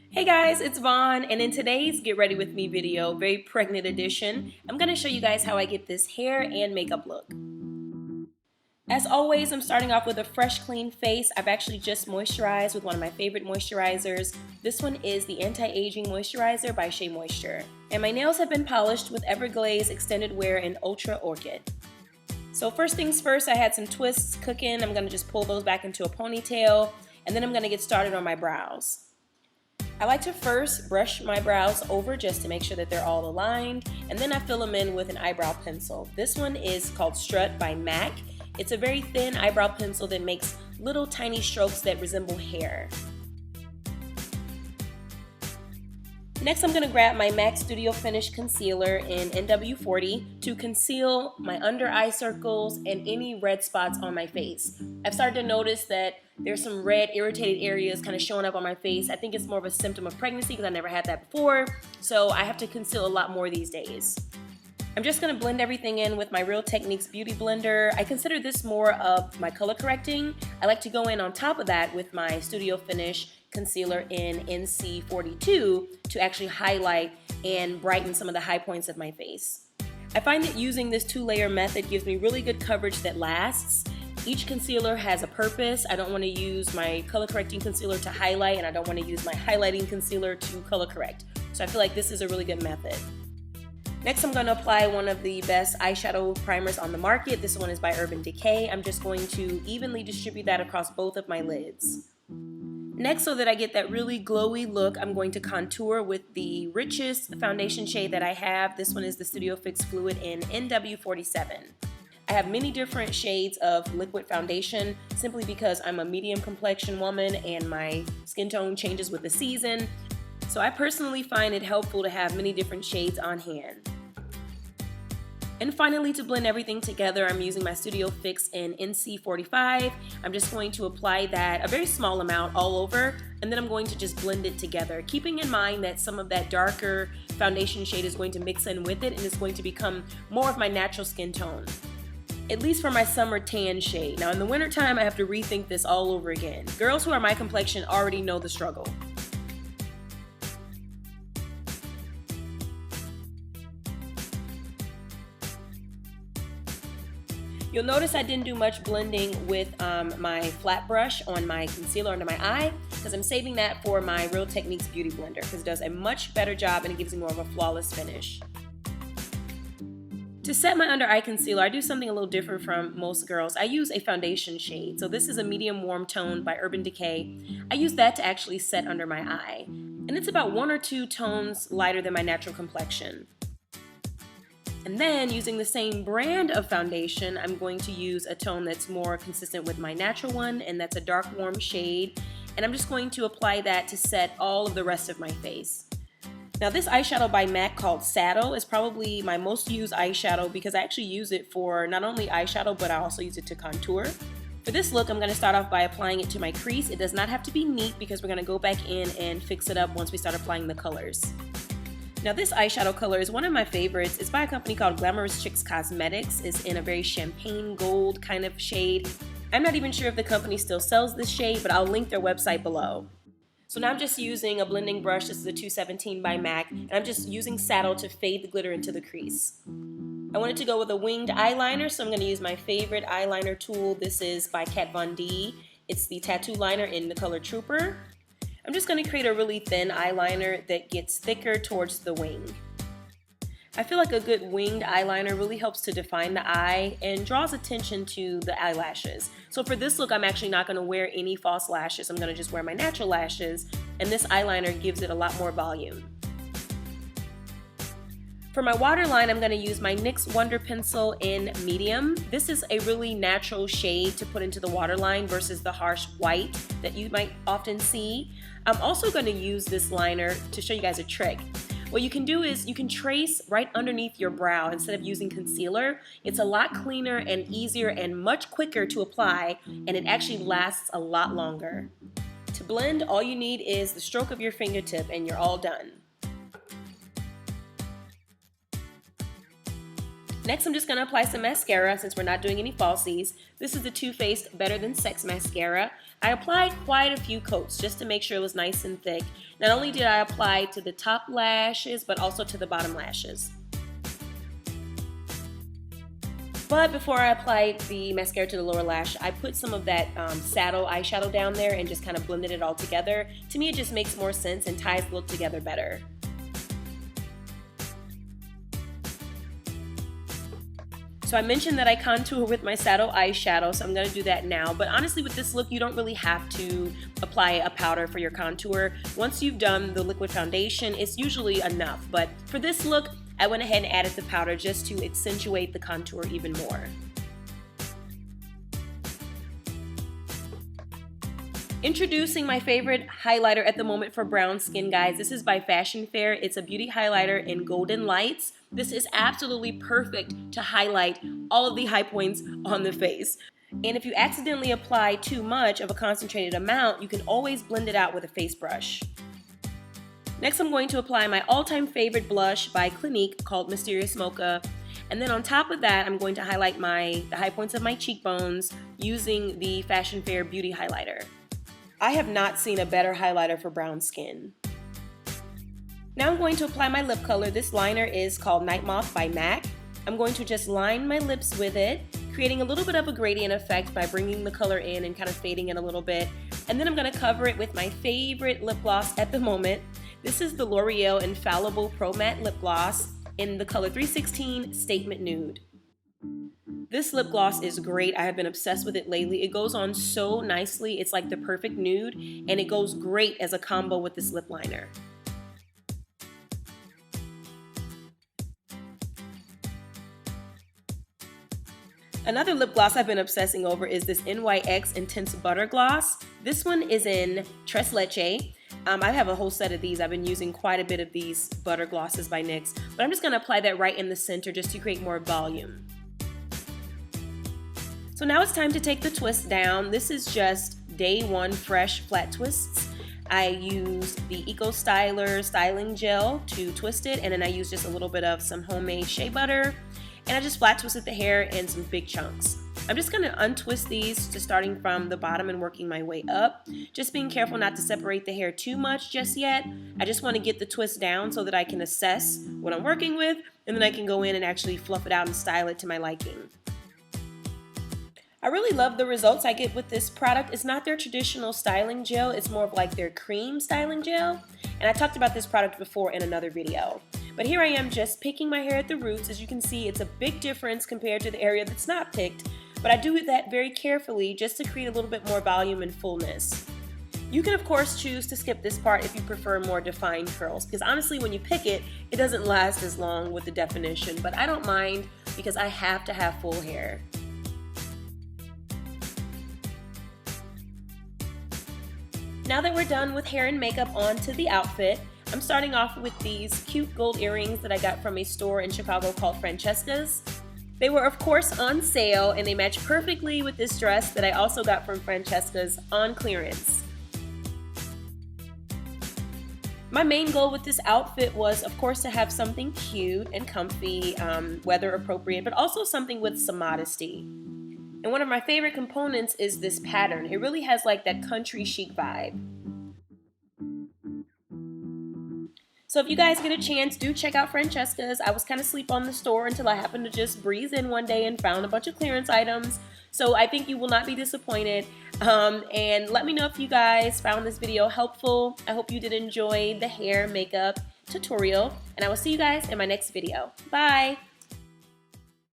Hey guys, it's Vaughn, and in today's Get Ready With Me video, very pregnant edition, I'm going to show you guys how I get this hair and makeup look. As always, I'm starting off with a fresh, clean face. I've actually just moisturized with one of my favorite moisturizers. This one is the Anti-Aging Moisturizer by Shea Moisture. And my nails have been polished with Glaze Extended Wear in Ultra Orchid. So first things first, I had some twists cooking. I'm going to just pull those back into a ponytail, and then I'm going to get started on my brows. I like to first brush my brows over just to make sure that they're all aligned, and then I fill them in with an eyebrow pencil. This one is called Strut by MAC. It's a very thin eyebrow pencil that makes little tiny strokes that resemble hair. Next, I'm going to grab my MAC Studio Finish Concealer in NW40 to conceal my under eye circles and any red spots on my face. I've started to notice that there's some red irritated areas kind of showing up on my face. I think it's more of a symptom of pregnancy because I never had that before, so I have to conceal a lot more these days. I'm just going to blend everything in with my Real Techniques Beauty Blender. I consider this more of my color correcting. I like to go in on top of that with my Studio Finish concealer in NC42 to actually highlight and brighten some of the high points of my face. I find that using this two-layer method gives me really good coverage that lasts. Each concealer has a purpose. I don't want to use my color correcting concealer to highlight, and I don't want to use my highlighting concealer to color correct. So I feel like this is a really good method. Next, I'm going to apply one of the best eyeshadow primers on the market. This one is by Decay. I'm just going to evenly distribute that across both of my lids. Next, so that I get that really glowy look, I'm going to contour with the richest foundation shade that I have. This one is the Studio Fix Fluid in NW47. I have many different shades of liquid foundation simply because I'm a medium complexion woman and my skin tone changes with the season. So I personally find it helpful to have many different shades on hand. And finally, to blend everything together, I'm using my Studio Fix in NC45. I'm just going to apply that, a very small amount, all over, and then I'm going to just blend it together, keeping in mind that some of that darker foundation shade is going to mix in with it and it's going to become more of my natural skin tone, at least for my summer tan shade. Now in the wintertime, I have to rethink this all over again. Girls who are my complexion already know the struggle. You'll notice I didn't do much blending with my flat brush on my concealer under my eye because I'm saving that for my Real Techniques Beauty Blender because it does a much better job and it gives me more of a flawless finish. To set my under eye concealer, I do something a little different from most girls. I use a foundation shade. So this is a medium warm tone by Decay. I use that to actually set under my eye. And it's about 1 or 2 tones lighter than my natural complexion. And then, using the same brand of foundation, I'm going to use a tone that's more consistent with my natural one, and that's a dark warm shade. And I'm just going to apply that to set all of the rest of my face. Now this eyeshadow by MAC called Saddle is probably my most used eyeshadow because I actually use it for not only eyeshadow, but I also use it to contour. For this look, I'm going to start off by applying it to my crease. It does not have to be neat because we're going to go back in and fix it up once we start applying the colors. Now this eyeshadow color is one of my favorites. It's by a company called Glamorous Chicks Cosmetics. It's in a very champagne gold kind of shade. I'm not even sure if the company still sells this shade, but I'll link their website below. So now I'm just using a blending brush. This is a 217 by MAC, and I'm just using Saddle to fade the glitter into the crease. I wanted to go with a winged eyeliner, so I'm going to use my favorite eyeliner tool. This is by Kat Von D. It's the Tattoo Liner in the color Trooper. I'm just going to create a really thin eyeliner that gets thicker towards the wing. I feel like a good winged eyeliner really helps to define the eye and draws attention to the eyelashes. So for this look, I'm actually not going to wear any false lashes. I'm going to just wear my natural lashes, and this eyeliner gives it a lot more volume. For my waterline, I'm going to use my NYX Wonder Pencil in medium. This is a really natural shade to put into the waterline versus the harsh white that you might often see. I'm also going to use this liner to show you guys a trick. What you can do is you can trace right underneath your brow instead of using concealer. It's a lot cleaner and easier and much quicker to apply, and it actually lasts a lot longer. To blend, all you need is the stroke of your fingertip and you're all done. Next, I'm just going to apply some mascara since we're not doing any falsies. This is the Too Faced Better Than Sex Mascara. I applied quite a few coats just to make sure it was nice and thick. Not only did I apply to the top lashes, but also to the bottom lashes. But before I applied the mascara to the lower lash, I put some of that saddle eyeshadow down there and just kind of blended it all together. To me, it just makes more sense and ties the look together better. So I mentioned that I contour with my saddle eyeshadow, so I'm going to do that now. But honestly, with this look, you don't really have to apply a powder for your contour. Once you've done the liquid foundation, it's usually enough. But for this look, I went ahead and added the powder just to accentuate the contour even more. Introducing my favorite highlighter at the moment for brown skin, guys. This is by Fashion Fair. It's a beauty highlighter in Golden Lights. This is absolutely perfect to highlight all of the high points on the face. And if you accidentally apply too much of a concentrated amount, you can always blend it out with a face brush. Next, I'm going to apply my all-time favorite blush by Clinique called Mysterious Mocha. And then on top of that, I'm going to highlight the high points of my cheekbones using the Fashion Fair Beauty Highlighter. I have not seen a better highlighter for brown skin. Now I'm going to apply my lip color. This liner is called Nightmoth by MAC. I'm going to just line my lips with it, creating a little bit of a gradient effect by bringing the color in and kind of fading it a little bit. And then I'm going to cover it with my favorite lip gloss at the moment. This is the L'Oreal Infallible Pro Matte Lip Gloss in the color 316 Statement Nude. This lip gloss is great. I have been obsessed with it lately. It goes on so nicely. It's like the perfect nude, and it goes great as a combo with this lip liner. Another lip gloss I've been obsessing over is this NYX Intense Butter Gloss. This one is in Tres Leche. I have a whole set of these. I've been using quite a bit of these butter glosses by NYX, but I'm just going to apply that right in the center just to create more volume. So now it's time to take the twist down. This is just Day One Fresh Flat Twists. I used the Eco Styler styling gel to twist it, and then I used just a little bit of some homemade shea butter, and I just flat twisted the hair in some big chunks. I'm just going to untwist these, just starting from the bottom and working my way up. Just being careful not to separate the hair too much just yet. I just want to get the twist down so that I can assess what I'm working with, and then I can go in and actually fluff it out and style it to my liking. I really love the results I get with this product. It's not their traditional styling gel, it's more of like their cream styling gel. And I talked about this product before in another video. But here I am just picking my hair at the roots. As you can see, it's a big difference compared to the area that's not picked. But I do that very carefully just to create a little bit more volume and fullness. You can of course choose to skip this part if you prefer more defined curls, because honestly when you pick it, it doesn't last as long with the definition, but I don't mind because I have to have full hair. Now that we're done with hair and makeup, on to the outfit. I'm starting off with these cute gold earrings that I got from a store in Chicago called Francesca's. They were of course on sale and they match perfectly with this dress that I also got from Francesca's on clearance. My main goal with this outfit was of course to have something cute and comfy, weather appropriate, but also something with some modesty. And one of my favorite components is this pattern. It really has like that country chic vibe. So if you guys get a chance, do check out Francesca's. I was kind of asleep on the store until I happened to just breeze in one day and found a bunch of clearance items. So I think you will not be disappointed. And let me know if you guys found this video helpful. I hope you did enjoy the hair makeup tutorial. And I will see you guys in my next video. Bye!